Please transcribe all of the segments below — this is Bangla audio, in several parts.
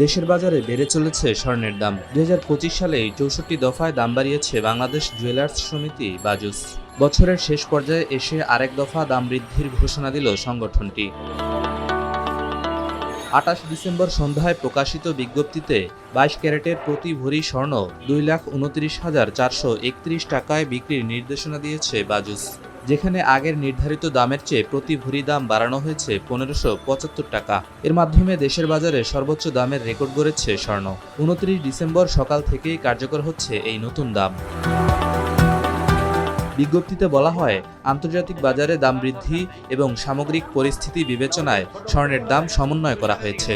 দেশের বাজারে বেড়ে চলেছে স্বর্ণের দাম। ২০২৫ সালে ৬৪ দফায় দাম বাড়িয়েছে বাংলাদেশ জুয়েলার্স সমিতি বাজুস। বছরের শেষ পর্যায়ে এসে আরেক দফা দাম বৃদ্ধির ঘোষণা দিল সংগঠনটি। ২৮ ডিসেম্বর সন্ধ্যায় প্রকাশিত বিজ্ঞপ্তিতে ২২ ক্যারেটের প্রতি ভরি স্বর্ণ ২,২৯,৪৩১ টাকায় বিক্রির নির্দেশনা দিয়েছে বাজুস, যেখানে আগের নির্ধারিত দামের চেয়ে প্রতি ভরি দাম বাড়ানো হয়েছে ১৫৭৫ টাকা। এর মাধ্যমে দেশের বাজারে সর্বোচ্চ দামের রেকর্ড গড়েছে স্বর্ণ। ২৯ ডিসেম্বর সকাল থেকেই কার্যকর হচ্ছে এই নতুন দাম। বিজ্ঞপ্তিতে বলা হয়, আন্তর্জাতিক বাজারে দাম বৃদ্ধি এবং সামগ্রিক পরিস্থিতি বিবেচনায় স্বর্ণের দাম সমন্বয় করা হয়েছে।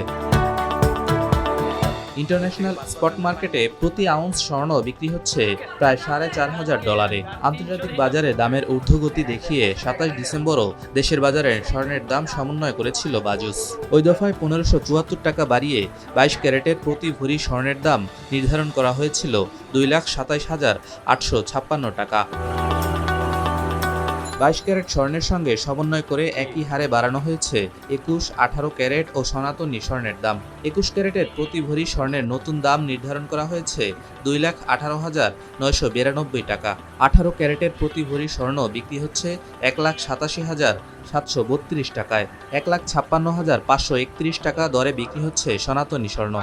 ইন্টারন্যাশনাল স্পট মার্কেটে প্রতি আউন্স স্বর্ণ বিক্রি হচ্ছে প্রায় $৪,৫০০। আন্তর্জাতিক বাজারে দামের ঊর্ধ্বগতি দেখিয়ে ২৭ ডিসেম্বরও দেশের বাজারে স্বর্ণের দাম সমন্বয় করেছিল বাজুস। ওই দফায় ১৫৭৪ টাকা বাড়িয়ে ২২ ক্যারেটের প্রতি ভরি স্বর্ণের দাম নির্ধারণ করা হয়েছিল ২,২৭,৮৫৬ টাকা। ২২ ক্যারেট স্বর্ণের সঙ্গে সমন্বয় করে একই হারে বাড়ানো হয়েছে ২১, ১৮ ক্যারেট ও সনাতনী স্বর্ণের দাম। ২১ ক্যারেটের প্রতি ভরি স্বর্ণের নতুন দাম নির্ধারণ করা হয়েছে ২,১৮,৯৯২ টাকা। ১৮ ক্যারেটের প্রতি ভরি স্বর্ণ বিক্রি হচ্ছে ১,৮৭,৭৩২ টাকায়। ১,৫৬,৫৩১ টাকা দরে বিক্রি হচ্ছে সনাতনী স্বর্ণ।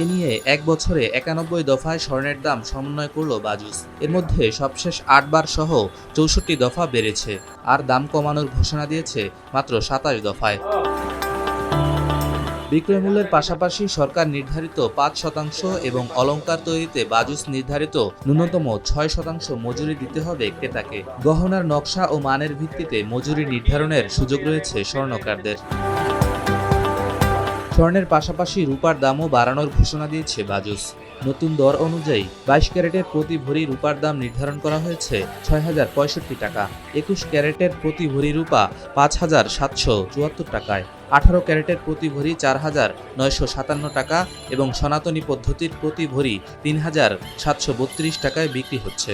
এ নিয়ে এক বছরে ৯১ দফায় স্বর্ণের দাম সমন্বয় করল বাজুস। এর মধ্যে সবশেষ ৮ বার সহ ৬৪ দফা বেড়েছে, আর দাম কমানোর ঘোষণা দিয়েছে মাত্র ২৭ দফায়। বিক্রয় মূল্যের পাশাপাশি সরকার নির্ধারিত ৫% এবং অলংকার তৈরিতে বাজুস নির্ধারিত ন্যূনতম ৬% মজুরি দিতে হবে ক্রেতাকে। গহনার নকশা ও মানের ভিত্তিতে মজুরি নির্ধারণের সুযোগ রয়েছে স্বর্ণকারদের। স্বর্ণের পাশাপাশি রূপার দামও বাড়ানোর ঘোষণা দিয়েছে বাজুস। নতুন দর অনুযায়ী ২২ ক্যারেটের প্রতি ভরি রূপার দাম নির্ধারণ করা হয়েছে ৬,০৬৫ টাকা। ২১ ক্যারেটের প্রতি ভরি রূপা ৫,৭৭৪ টাকায়। ১৮ ক্যারেটের প্রতি ভরি ৪,৯৫৭ টাকা এবং সনাতনী পদ্ধতির প্রতি ভরি ৩,৭৩২ টাকায় বিক্রি হচ্ছে।